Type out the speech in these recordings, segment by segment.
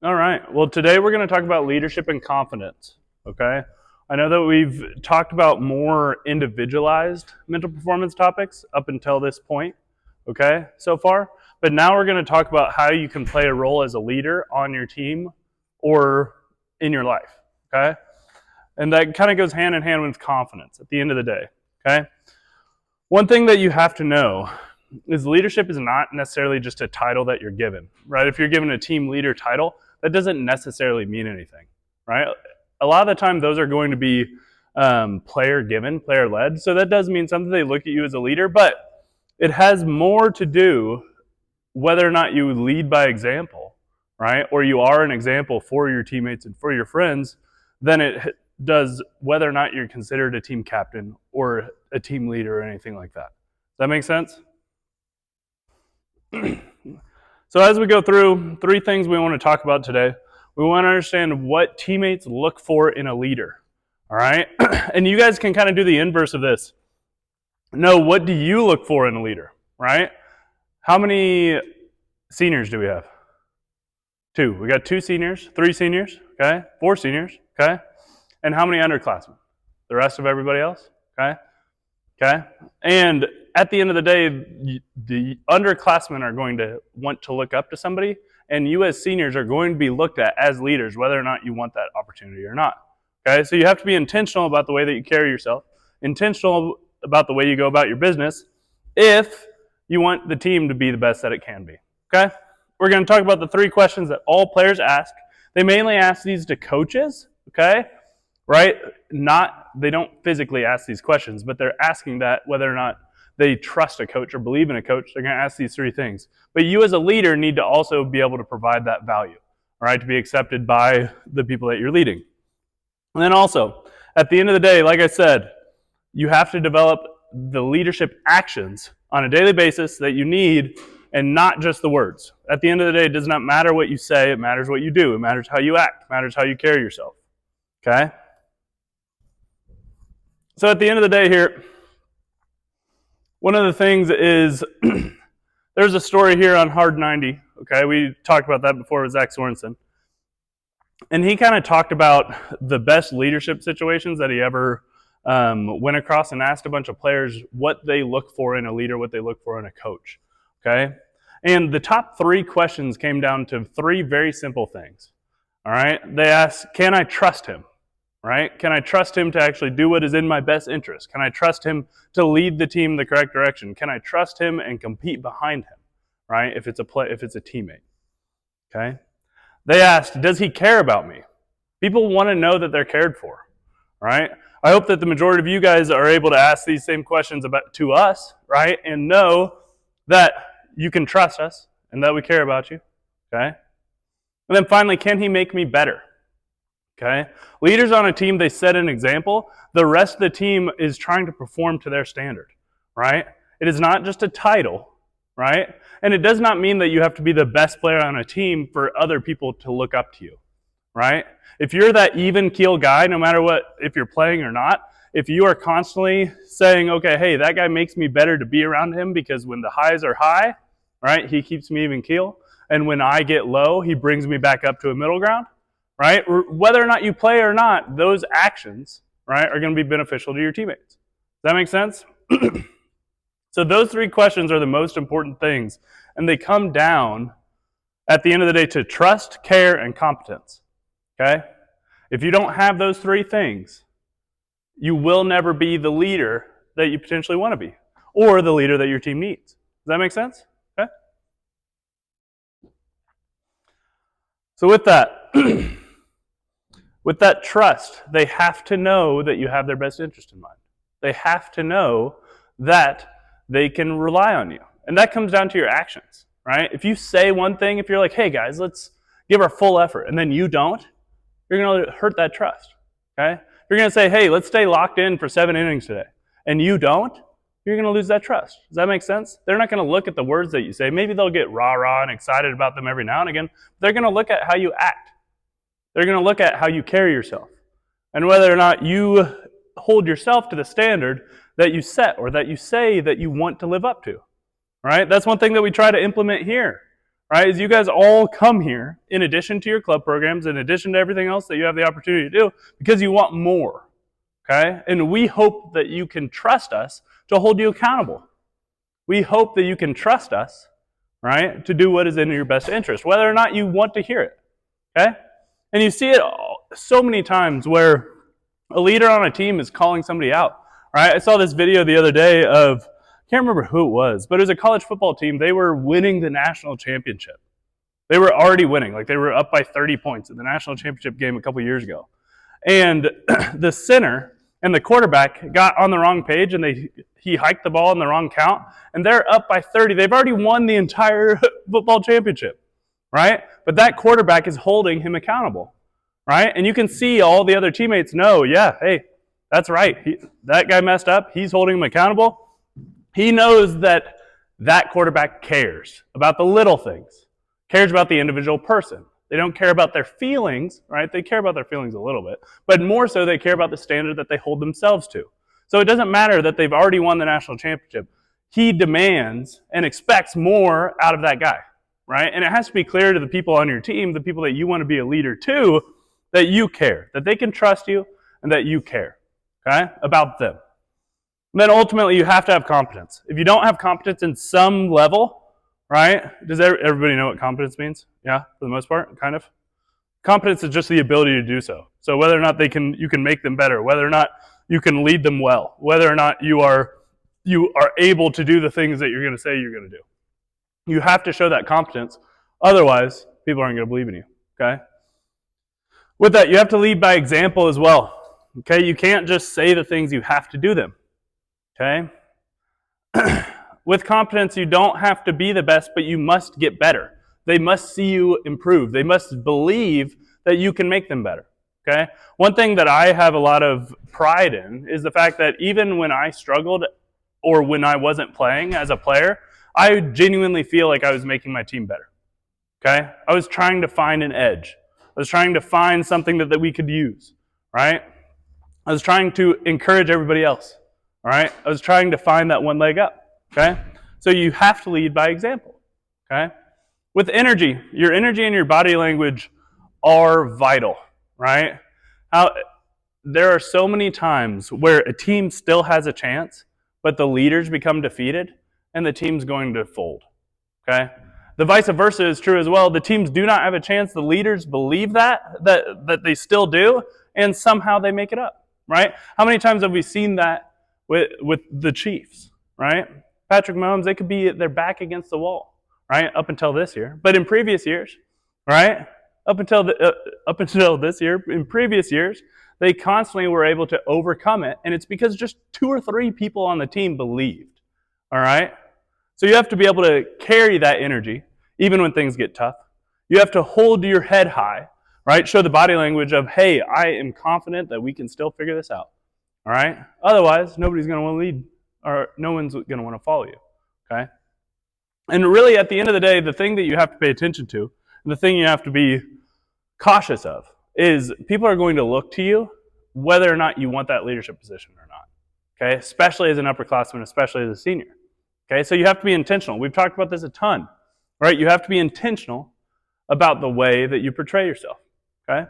All right. Well, today we're going to talk about leadership and confidence. Okay. I know that we've talked about more individualized mental performance topics up until this point, okay, so far. But now we're going to talk about how you can play a role as a leader on your team or in your life, okay? And that kind of goes hand in hand with confidence at the end of the day, okay? One thing that you have to know is leadership is not necessarily just a title that you're given, right? If you're given a team leader title, that doesn't necessarily mean anything, right? A lot of the time, those are going to be player given, player led. So that does mean something. They look at you as a leader, but it has more to do whether or not you lead by example, right? Or you are an example for your teammates and for your friends, than it does whether or not you're considered a team captain or a team leader or anything like that. Does that make sense? So as we go through, three things we want to talk about today. We want to understand what teammates look for in a leader, all right? And you guys can kind of do the inverse of this. No, what do you look for in a leader, right? How many seniors do we have? 2. We got 2 seniors, 3 seniors, okay? 4 seniors, okay? And how many underclassmen? The rest of everybody else, okay? Okay? And at the end of the day, the underclassmen are going to want to look up to somebody, and you as seniors are going to be looked at as leaders, whether or not you want that opportunity or not. Okay? So you have to be intentional about the way that you carry yourself, intentional about the way you go about your business, if you want the team to be the best that it can be. Okay? We're going to talk about the 3 questions that all players ask. They mainly ask these to coaches, okay? Right? They don't physically ask these questions, but they're asking that whether or not they trust a coach or believe in a coach. They're going to ask these 3 things. But you as a leader need to also be able to provide that value, all right, to be accepted by the people that you're leading. And then also, at the end of the day, like I said, you have to develop the leadership actions on a daily basis that you need, and not just the words. At the end of the day, it does not matter what you say, it matters what you do. It matters how you act, it matters how you carry yourself. Okay? So at the end of the day here, one of the things is, there's a story here on Hard 90, okay? We talked about that before with Zach Sorensen. And he kind of talked about the best leadership situations that he ever went across, and asked a bunch of players what they look for in a leader, what they look for in a coach, okay? And the top 3 questions came down to 3 very simple things, all right? They asked, can I trust him? Right? Can I trust him to actually do what is in my best interest? Can I trust him to lead the team in the correct direction? Can I trust him and compete behind him? Right? If it's a teammate. Okay? They asked, does he care about me? People want to know that they're cared for. Right? I hope that the majority of you guys are able to ask these same questions to us, right? And know that you can trust us and that we care about you. Okay? And then finally, can he make me better? Okay? Leaders on a team, they set an example. The rest of the team is trying to perform to their standard, right? It is not just a title, right? And it does not mean that you have to be the best player on a team for other people to look up to you, right? If you're that even keel guy, no matter what, if you're playing or not, if you are constantly saying, okay, hey, that guy makes me better to be around him because when the highs are high, right, he keeps me even keel. And when I get low, he brings me back up to a middle ground. Right? Whether or not you play or not, those actions, right, are going to be beneficial to your teammates. Does that make sense? So those 3 questions are the most important things, and they come down at the end of the day to trust, care, and competence. Okay? If you don't have those 3 things, you will never be the leader that you potentially want to be, or the leader that your team needs. Does that make sense? Okay? So with that, with that trust, they have to know that you have their best interest in mind. They have to know that they can rely on you. And that comes down to your actions, right? If you say one thing, if you're like, hey guys, let's give our full effort, and then you don't, you're going to hurt that trust, okay? You're going to say, hey, let's stay locked in for 7 innings today, and you don't, you're going to lose that trust. Does that make sense? They're not going to look at the words that you say. Maybe they'll get rah-rah and excited about them every now and again. They're going to look at how you act. They're going to look at how you carry yourself and whether or not you hold yourself to the standard that you set or that you say that you want to live up to, right? That's one thing that we try to implement here, right, is you guys all come here in addition to your club programs, in addition to everything else that you have the opportunity to do, because you want more, okay? And we hope that you can trust us to hold you accountable. We hope that you can trust us, right, to do what is in your best interest, whether or not you want to hear it, okay? And you see it so many times where a leader on a team is calling somebody out, right? I saw this video the other day of, I can't remember who it was, but it was a college football team. They were winning the national championship. They were already winning. Like, they were up by 30 points in the national championship game a couple years ago. And the center and the quarterback got on the wrong page, and he hiked the ball in the wrong count, and they're up by 30. They've already won the entire football championship, right? But that quarterback is holding him accountable, right? And you can see all the other teammates know, yeah, hey, that's right. That guy messed up. He's holding him accountable. He knows that that quarterback cares about the little things, cares about the individual person. They don't care about their feelings, right? They care about their feelings a little bit, but more so they care about the standard that they hold themselves to. So it doesn't matter that they've already won the national championship. He demands and expects more out of that guy, right? And it has to be clear to the people on your team, the people that you want to be a leader to, that you care, that they can trust you, and that you care, okay, about them. And then ultimately, you have to have competence. If you don't have competence in some level, right? Does everybody know what competence means? Yeah, for the most part, kind of. Competence is just the ability to do so. So whether or not you can make them better, whether or not you can lead them well, whether or not you are able to do the things that you're going to say you're going to do. You have to show that competence. Otherwise, people aren't going to believe in you, okay? With that, you have to lead by example as well, okay? You can't just say the things, you have to do them, okay? With competence, you don't have to be the best, but you must get better. They must see you improve. They must believe that you can make them better, okay? One thing that I have a lot of pride in is the fact that even when I struggled or when I wasn't playing as a player, I genuinely feel like I was making my team better, okay? I was trying to find an edge. I was trying to find something that we could use, right? I was trying to encourage everybody else, all right? I was trying to find that one leg up. Okay? So you have to lead by example. Okay? With energy, your energy and your body language are vital, right? There are so many times where a team still has a chance, but the leaders become defeated, and the team's going to fold. Okay? The vice versa is true as well. The teams do not have a chance. The leaders believe that they still do, and somehow they make it up, right? How many times have we seen that with the Chiefs, right? Patrick Mahomes, they could be their back against the wall, right? Up until this year. But in previous years, right? Up until this year, in previous years, they constantly were able to overcome it. And it's because just 2 or 3 people on the team believed, all right? So you have to be able to carry that energy, even when things get tough. You have to hold your head high, right? Show the body language of, hey, I am confident that we can still figure this out, all right? Otherwise, nobody's going to want to lead, or no one's going to want to follow you, okay? And really, at the end of the day, the thing that you have to pay attention to, and the thing you have to be cautious of, is people are going to look to you whether or not you want that leadership position or not, okay? Especially as an upperclassman, especially as a senior, okay? So you have to be intentional. We've talked about this a ton, right? You have to be intentional about the way that you portray yourself, okay?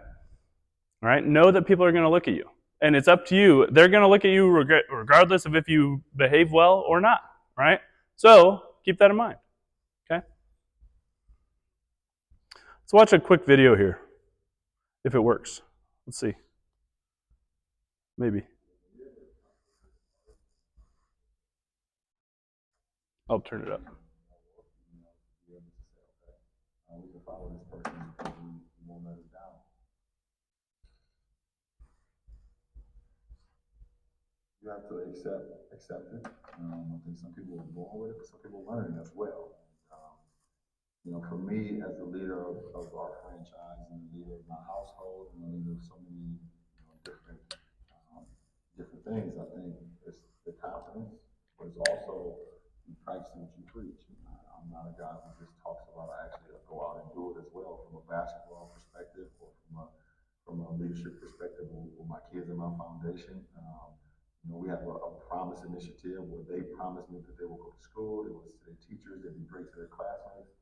All right? Know that people are going to look at you. And it's up to you. They're going to look at you regardless of if you behave well or not, right? So keep that in mind, okay? Let's watch a quick video here, if it works. Let's see. Maybe. I'll turn it up. We can follow this person because we won't let us down. You have to accept it. I think some people are born with it, but some people learn it as well. For me, as the leader of our franchise and the leader of my household, and the leader of so many different things, I think it's the confidence, but it's also practicing what you preach. I'm not a guy who just talks about it. I actually go out and do it as well, from a basketball perspective or from a leadership perspective with my kids and my foundation. We have a promise initiative where they promised me that they will go to school, they will to their teachers, they'd be great to their classmates.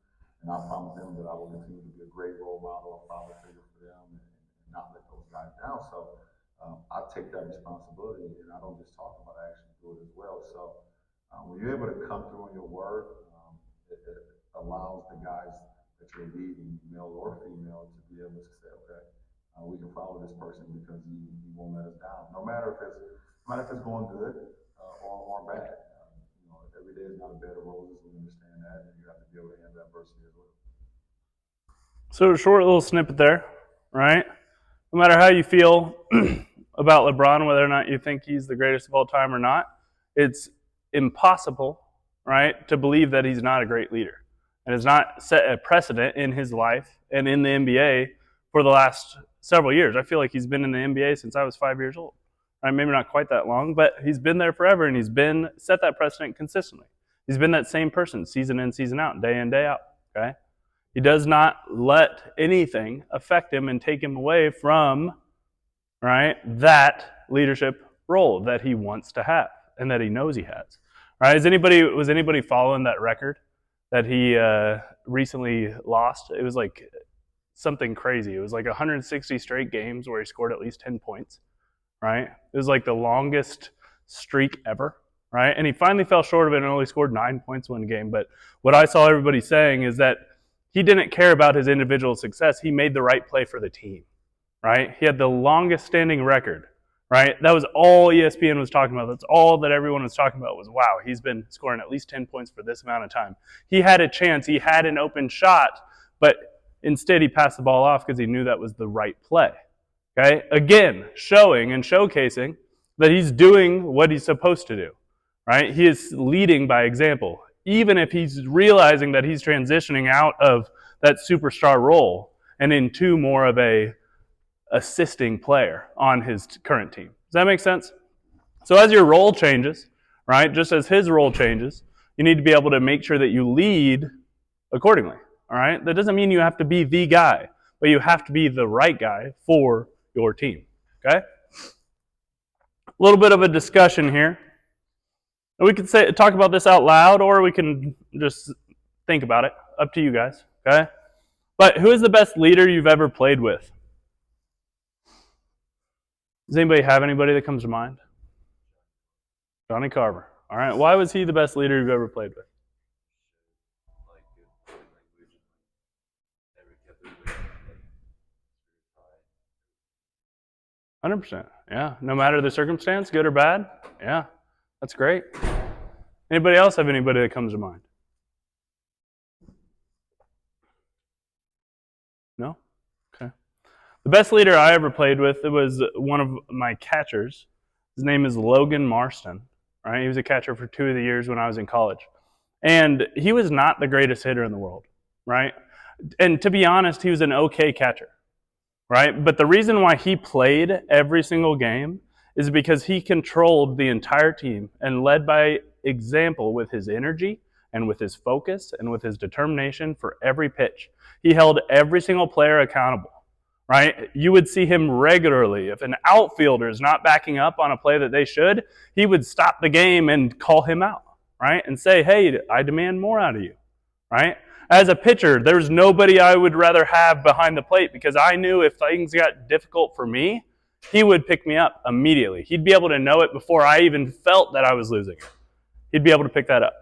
And I promised them that I will continue to be a great role model, a father figure for them, and not let those guys down. So I take that responsibility, and I don't just talk about it, I actually do it as well. So when you're able to come through on your word, it allows the guys that you're leading, male or female, to be able to say, okay, we can follow this person because he won't let us down. No matter if it's going good or bad. Every day is not a bed of roses. We understand that, and you have to deal with adversity as well. So, a short little snippet there, right? No matter how you feel about LeBron, whether or not you think he's the greatest of all time or not, it's impossible, right, to believe that he's not a great leader and has not set a precedent in his life and in the NBA for the last several years. I feel like he's been in the NBA since I was 5 years old. Right? Maybe not quite that long, but he's been there forever, and he's been set that precedent consistently. He's been that same person season in, season out, day in, day out. Okay, he does not let anything affect him and take him away from, right, that leadership role that he wants to have and that he knows he has. Right? Was anybody following that record that he recently lost? It was like something crazy. It was like 160 straight games where he scored at least 10 points. Right? It was like the longest streak ever. Right? And he finally fell short of it and only scored 9 points one game. But what I saw everybody saying is that he didn't care about his individual success. He made the right play for the team. Right? He had the longest standing record. Right? That was all ESPN was talking about. That's all that everyone was talking about was, wow, he's been scoring at least 10 points for this amount of time. He had a chance. He had an open shot, but instead he passed the ball off because he knew that was the right play. Okay? Again, showing and showcasing that he's doing what he's supposed to do. Right? He is leading by example. Even if he's realizing that he's transitioning out of that superstar role and into more of a assisting player on his current team. Does that make sense? So as your role changes, right, just as his role changes, you need to be able to make sure that you lead accordingly. All right? That doesn't mean you have to be the guy, but you have to be the right guy for your team. Okay? A little bit of a discussion here. We could talk about this out loud, or we can just think about it. Up to you guys. Okay? But who is the best leader you've ever played with? Does anybody have anybody that comes to mind? Johnny Carver. All right. Why was he the best leader you've ever played with? 100%. Yeah. No matter the circumstance, good or bad. Yeah. That's great. Anybody else have anybody that comes to mind? No? Okay. The best leader I ever played with, it was one of my catchers. His name is Logan Marston. Right? He was a catcher for 2 of the years when I was in college. And he was not the greatest hitter in the world. Right? And to be honest, he was an okay catcher. Right? But the reason why he played every single game is because he controlled the entire team and led by example with his energy and with his focus and with his determination for every pitch. He held every single player accountable, right? You would see him regularly. If an outfielder is not backing up on a play that they should, he would stop the game and call him out, right? And say, hey, I demand more out of you, right? As a pitcher, there's nobody I would rather have behind the plate because I knew if things got difficult for me, he would pick me up immediately. He'd be able to know it before I even felt that I was losing it. He'd be able to pick that up.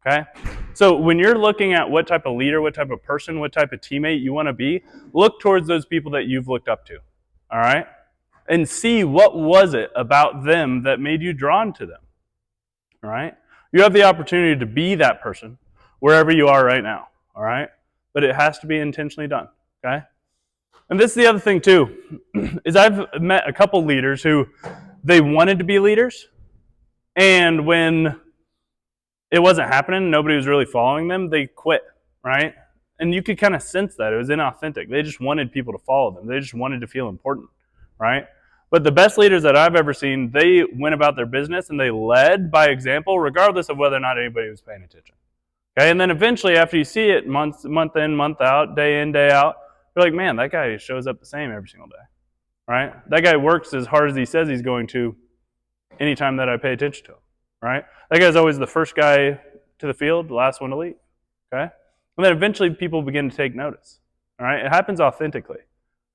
Okay? So when you're looking at what type of leader, what type of person, what type of teammate you want to be, look towards those people that you've looked up to. All right? And see what was it about them that made you drawn to them. All right? You have the opportunity to be that person wherever you are right now. All right? But it has to be intentionally done. Okay? And this is the other thing too, is I've met a couple leaders who they wanted to be leaders, and when it wasn't happening, nobody was really following them, they quit, right? And you could kind of sense that. It was inauthentic. They just wanted people to follow them. They just wanted to feel important, right? But the best leaders that I've ever seen, they went about their business and they led by example, regardless of whether or not anybody was paying attention. Okay, and then eventually after you see it month in, month out, day in, day out, you're like, man, that guy shows up the same every single day, right? That guy works as hard as he says he's going to anytime that I pay attention to him, right? That guy's always the first guy to the field, the last one to leave, okay? And then eventually people begin to take notice. All right? It happens authentically.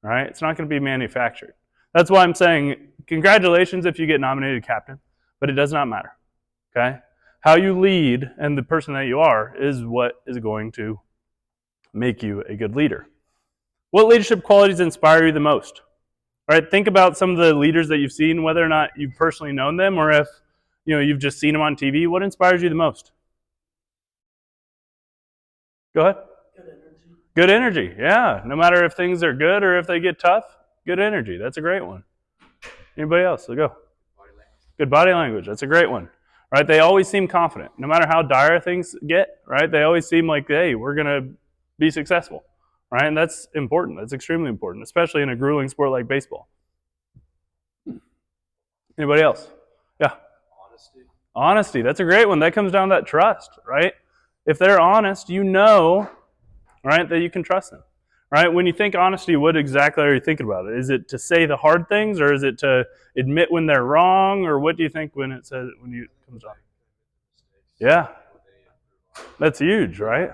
All right? It's not going to be manufactured. That's why I'm saying congratulations if you get nominated captain, but it does not matter. Okay? How you lead and the person that you are is what is going to make you a good leader. What leadership qualities inspire you the most? All right, think about some of the leaders that you've seen, whether or not you've personally known them or if you've just seen them on TV. What inspires you the most? Go ahead. Good energy. Good energy, yeah. No matter if things are good or if they get tough, good energy. That's a great one. Anybody else? So go. Good body language. That's a great one. Right? They always seem confident. No matter how dire things get, right? They always seem like, hey, we're going to be successful. Right? And that's important. That's extremely important, especially in a grueling sport like baseball. Anybody else? Yeah. Honesty. That's a great one. That comes down to that trust, right? If they're honest, right, that you can trust them. Right? When you think honesty, what exactly are you thinking about it? Is it to say the hard things, or is it to admit when they're wrong, or what do you think when it comes on? Yeah. That's huge, right?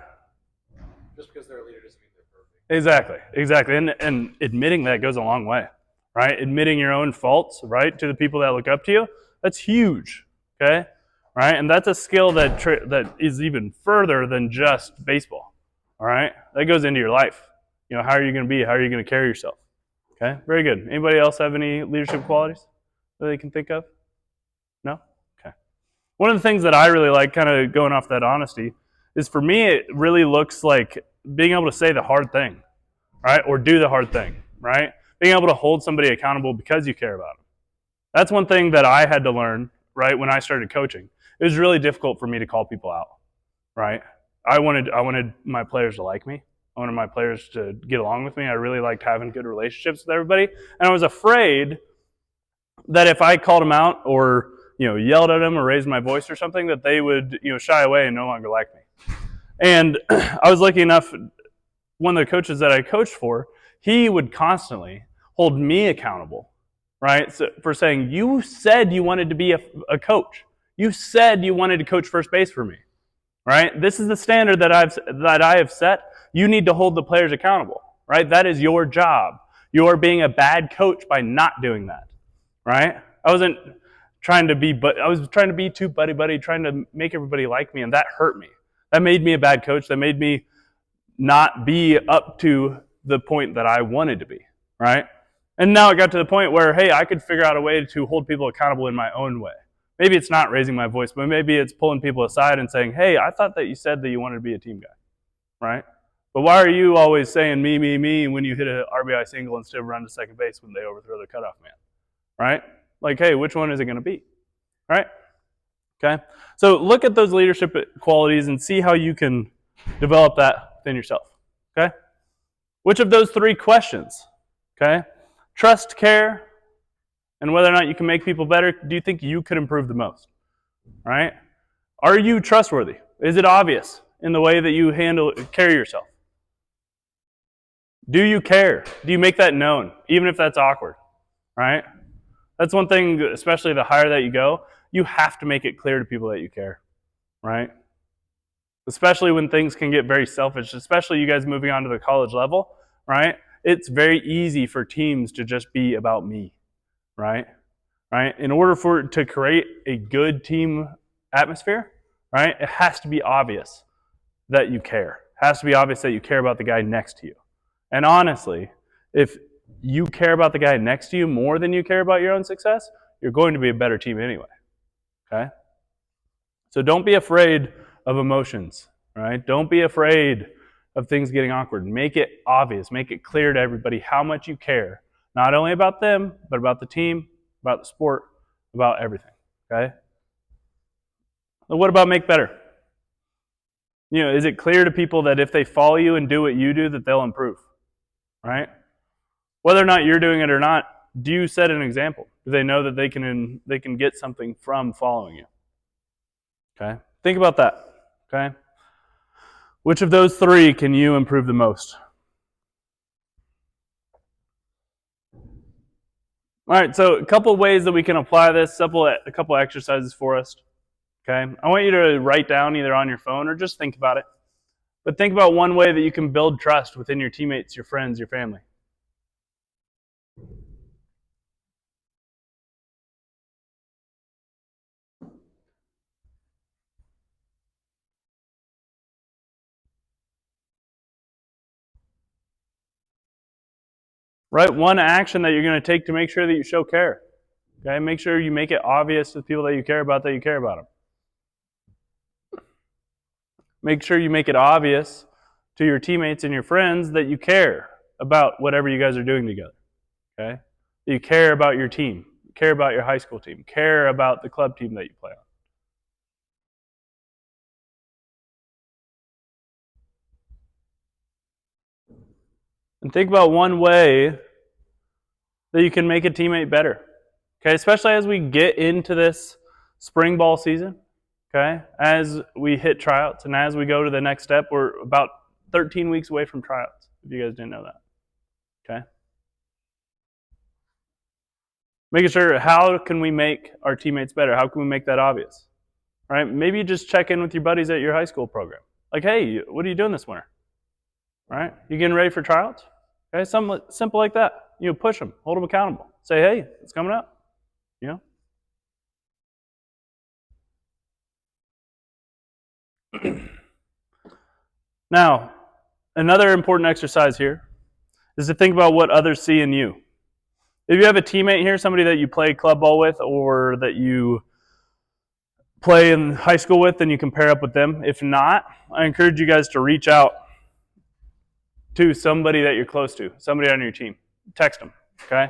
Just because they're a leader doesn't mean they're perfect. Exactly. And admitting that goes a long way, right? Admitting your own faults, right, to the people that look up to you, that's huge, okay? Right? And that's a skill that is even further than just baseball, all right? That goes into your life. How are you going to be? How are you going to carry yourself? Okay, very good. Anybody else have any leadership qualities that they can think of? No? Okay. One of the things that I really like, kind of going off that honesty, is for me it really looks like being able to say the hard thing, right? Or do the hard thing, right? Being able to hold somebody accountable because you care about them. That's one thing that I had to learn, right, when I started coaching. It was really difficult for me to call people out, right? I wanted my players to like me. I wanted my players to get along with me. I really liked having good relationships with everybody. And I was afraid that if I called them out or, yelled at them or raised my voice or something, that they would, shy away and no longer like me. And I was lucky enough, one of the coaches that I coached for, he would constantly hold me accountable, right? So for saying, you said you wanted to be a coach. You said you wanted to coach first base for me, right? This is the standard that I have set. You need to hold the players accountable, right? That is your job. You are being a bad coach by not doing that, right? I was trying to be too buddy, trying to make everybody like me, and that hurt me. That made me a bad coach. That made me not be up to the point that I wanted to be, right? And now it got to the point where, hey, I could figure out a way to hold people accountable in my own way. Maybe it's not raising my voice, but maybe it's pulling people aside and saying, hey, I thought that you said that you wanted to be a team guy, right? But why are you always saying me when you hit an RBI single instead of run to second base when they overthrow the cutoff man, right? Like, hey, which one is it going to be, right? Okay? So look at those leadership qualities and see how you can develop that within yourself, okay? Which of those three questions, okay? Trust, care, and whether or not you can make people better, do you think you could improve the most, right? Are you trustworthy? Is it obvious in the way that you carry yourself? Do you care? Do you make that known, even if that's awkward, right? That's one thing, especially the higher that you go, you have to make it clear to people that you care, right? Especially when things can get very selfish, especially you guys moving on to the college level, right? It's very easy for teams to just be about me, right? Right? In order to create a good team atmosphere, right, it has to be obvious that you care. It has to be obvious that you care about the guy next to you. And honestly, if you care about the guy next to you more than you care about your own success, you're going to be a better team anyway. Okay? So don't be afraid of emotions, right? Don't be afraid of things getting awkward. Make it obvious. Make it clear to everybody how much you care, not only about them, but about the team, about the sport, about everything. Okay? So what about make better? Is it clear to people that if they follow you and do what you do, that they'll improve? Right? Whether or not you're doing it or not, do you set an example? Do they know that they can get something from following you? Okay? Think about that. Okay? Which of those three can you improve the most? All right, so a couple ways that we can apply this, a couple exercises for us. Okay? I want you to write down either on your phone or just think about it. But think about one way that you can build trust within your teammates, your friends, your family. Right? One action that you're going to take to make sure that you show care. Okay? Make sure you make it obvious to the people that you care about them. Make sure you make it obvious to your teammates and your friends that you care about whatever you guys are doing together. Okay? You care about your team, care about your high school team, care about the club team that you play on. And think about one way that you can make a teammate better. Okay, especially as we get into this spring ball season. Okay, as we hit tryouts and as we go to the next step, we're about 13 weeks away from tryouts, if you guys didn't know that. Okay. Making sure, how can we make our teammates better? How can we make that obvious? Right? Maybe you just check in with your buddies at your high school program. Like, hey, what are you doing this winter? Right? You getting ready for tryouts? Okay, something simple like that. Push them, hold them accountable. Say, hey, it's coming up. Now, another important exercise here is to think about what others see in you. If you have a teammate here, somebody that you play club ball with or that you play in high school with, then you can pair up with them. If not, I encourage you guys to reach out to somebody that you're close to, somebody on your team. Text them, okay?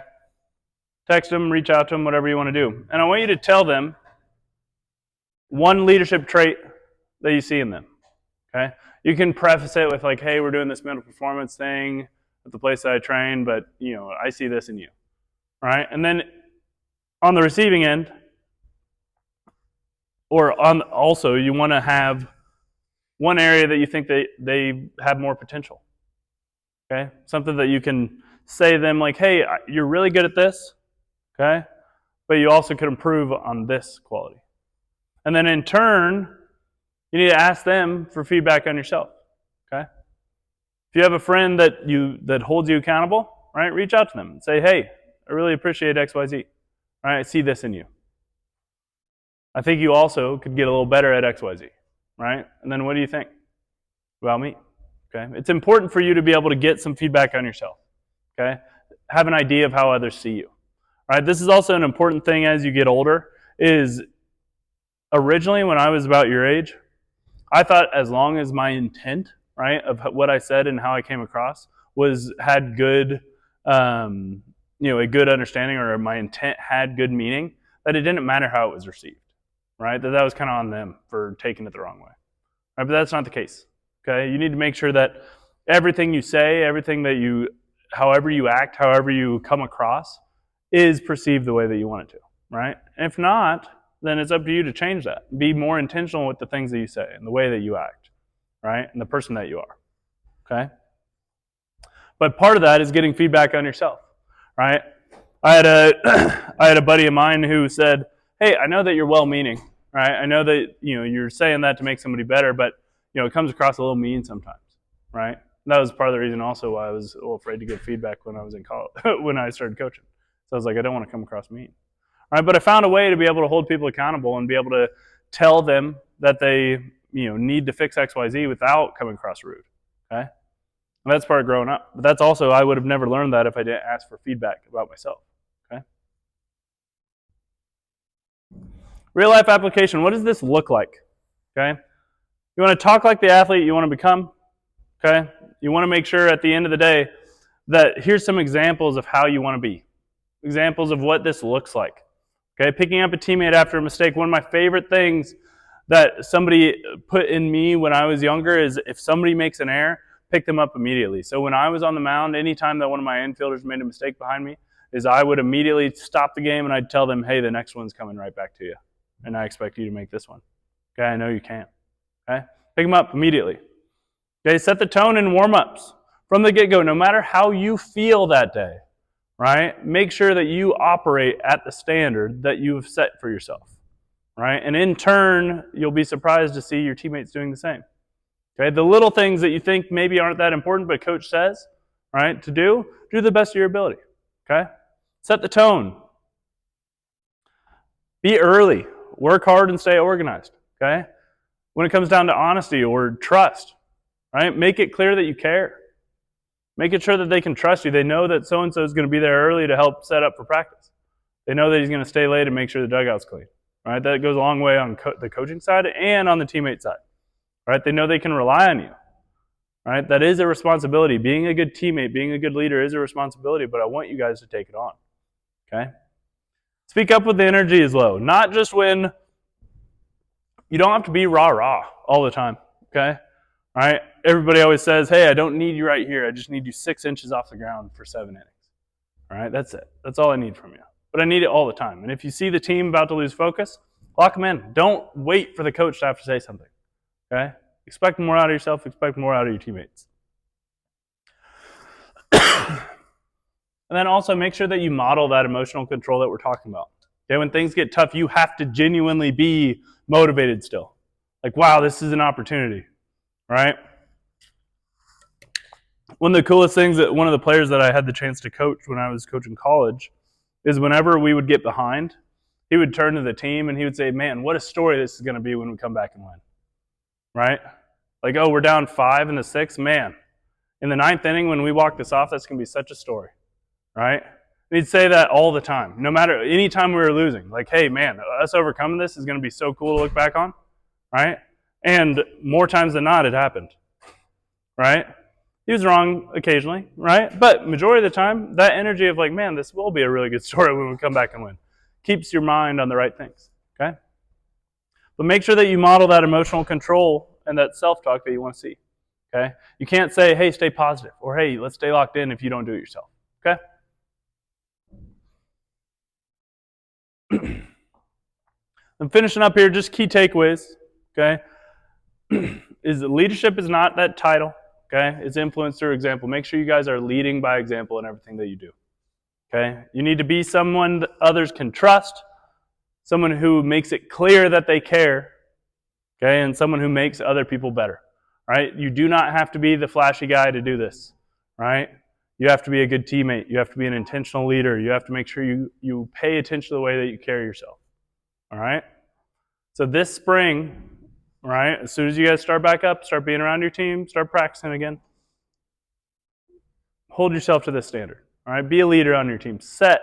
Text them, reach out to them, whatever you want to do. And I want you to tell them one leadership trait that you see in them, okay? You can preface it with like, hey, we're doing this mental performance thing at the place that I train, but, I see this in you, right? And then on the receiving end, or also you want to have one area that you think they have more potential, okay? Something that you can say to them like, hey, you're really good at this, okay? But you also could improve on this quality. And then in turn, you need to ask them for feedback on yourself, okay? If you have a friend that holds you accountable, right, reach out to them and say, hey, I really appreciate XYZ, right? I see this in you. I think you also could get a little better at XYZ, right? And then what do you think about me? Okay? It's important for you to be able to get some feedback on yourself, okay? Have an idea of how others see you. All right? This is also an important thing as you get older, is originally when I was about your age, I thought as long as my intent, right, of what I said and how I came across had good, a good understanding, or my intent had good meaning, that it didn't matter how it was received, right? That was kind of on them for taking it the wrong way, right? But that's not the case, okay? You need to make sure that everything you say, however you act, however you come across, is perceived the way that you want it to, right? And if not, then it's up to you to change that. Be more intentional with the things that you say and the way that you act, right? And the person that you are, okay? But part of that is getting feedback on yourself, right? I had a buddy of mine who said, hey, I know that you're well-meaning, right? I know that, you're saying that to make somebody better, but, it comes across a little mean sometimes, right? And that was part of the reason also why I was a little afraid to give feedback when I was in college, when I started coaching. So I was like, I don't want to come across mean. All right, but I found a way to be able to hold people accountable and be able to tell them that they, need to fix XYZ without coming across rude, okay? And that's part of growing up. But that's also, I would have never learned that if I didn't ask for feedback about myself, okay? Real life application, what does this look like, okay? You want to talk like the athlete you want to become, okay? You want to make sure at the end of the day that here's some examples of how you want to be. Examples of what this looks like. Okay, picking up a teammate after a mistake. One of my favorite things that somebody put in me when I was younger is if somebody makes an error, pick them up immediately. So when I was on the mound, anytime that one of my infielders made a mistake behind me, is I would immediately stop the game and I'd tell them, hey, the next one's coming right back to you. And I expect you to make this one. Okay, I know you can. Okay, pick them up immediately. Okay, set the tone in warm-ups from the get-go, no matter how you feel that day. Right? Make sure that you operate at the standard that you have set for yourself. Right? And in turn, you'll be surprised to see your teammates doing the same. Okay, the little things that you think maybe aren't that important, but coach says, right, to do the best of your ability. Okay, set the tone. Be early. Work hard and stay organized. Okay, when it comes down to honesty or trust, right, make it clear that you care. Make it sure that they can trust you. They know that so and so is going to be there early to help set up for practice. They know that he's going to stay late and make sure the dugout's clean. Right, that goes a long way on the coaching side and on the teammate side. Right, they know they can rely on you. Right, that is a responsibility. Being a good teammate, being a good leader is a responsibility, but I want you guys to take it on. Okay? Speak up when the energy is low. Not just when you don't have to be rah-rah all the time. Okay? All right? Everybody always says, hey, I don't need you right here. I just need you 6 inches off the ground for 7 innings. All right? That's it. That's all I need from you. But I need it all the time. And if you see the team about to lose focus, lock them in. Don't wait for the coach to have to say something. Okay? Expect more out of yourself. Expect more out of your teammates. And then also make sure that you model that emotional control that we're talking about. Okay? When things get tough, you have to genuinely be motivated still. Like, wow, this is an opportunity. Right? One of the coolest things that one of the players that I had the chance to coach when I was coaching college is whenever we would get behind, he would turn to the team and he would say, man, what a story this is going to be when we come back and win. Right? Like, oh, we're down 5 in the 6th. Man, in the 9th inning when we walk this off, that's going to be such a story. Right? And he'd say that all the time, no matter any time we were losing. Like, hey, man, us overcoming this is going to be so cool to look back on. Right? And more times than not, it happened. Right? He was wrong occasionally, right? But majority of the time, that energy of like, man, this will be a really good story when we come back and win, keeps your mind on the right things, okay? But make sure that you model that emotional control and that self-talk that you want to see, okay? You can't say, hey, stay positive, or hey, let's stay locked in if you don't do it yourself, okay? I'm finishing up here, just key takeaways, okay? Leadership is not that title. Okay, it's influence through example. Make sure you guys are leading by example in everything that you do. Okay, you need to be someone that others can trust, someone who makes it clear that they care, okay, and someone who makes other people better. Right? You do not have to be the flashy guy to do this. Right? You have to be a good teammate. You have to be an intentional leader. You have to make sure you pay attention to the way that you carry yourself. All right? So this spring, right, as soon as you guys start back up, start being around your team, start practicing again, hold yourself to this standard. All right, be a leader on your team. Set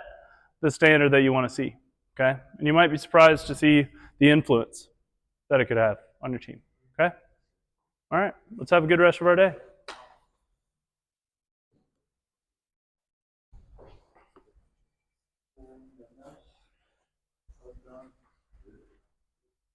the standard that you want to see. Okay, and you might be surprised to see the influence that it could have on your team. Okay, all right, let's have a good rest of our day.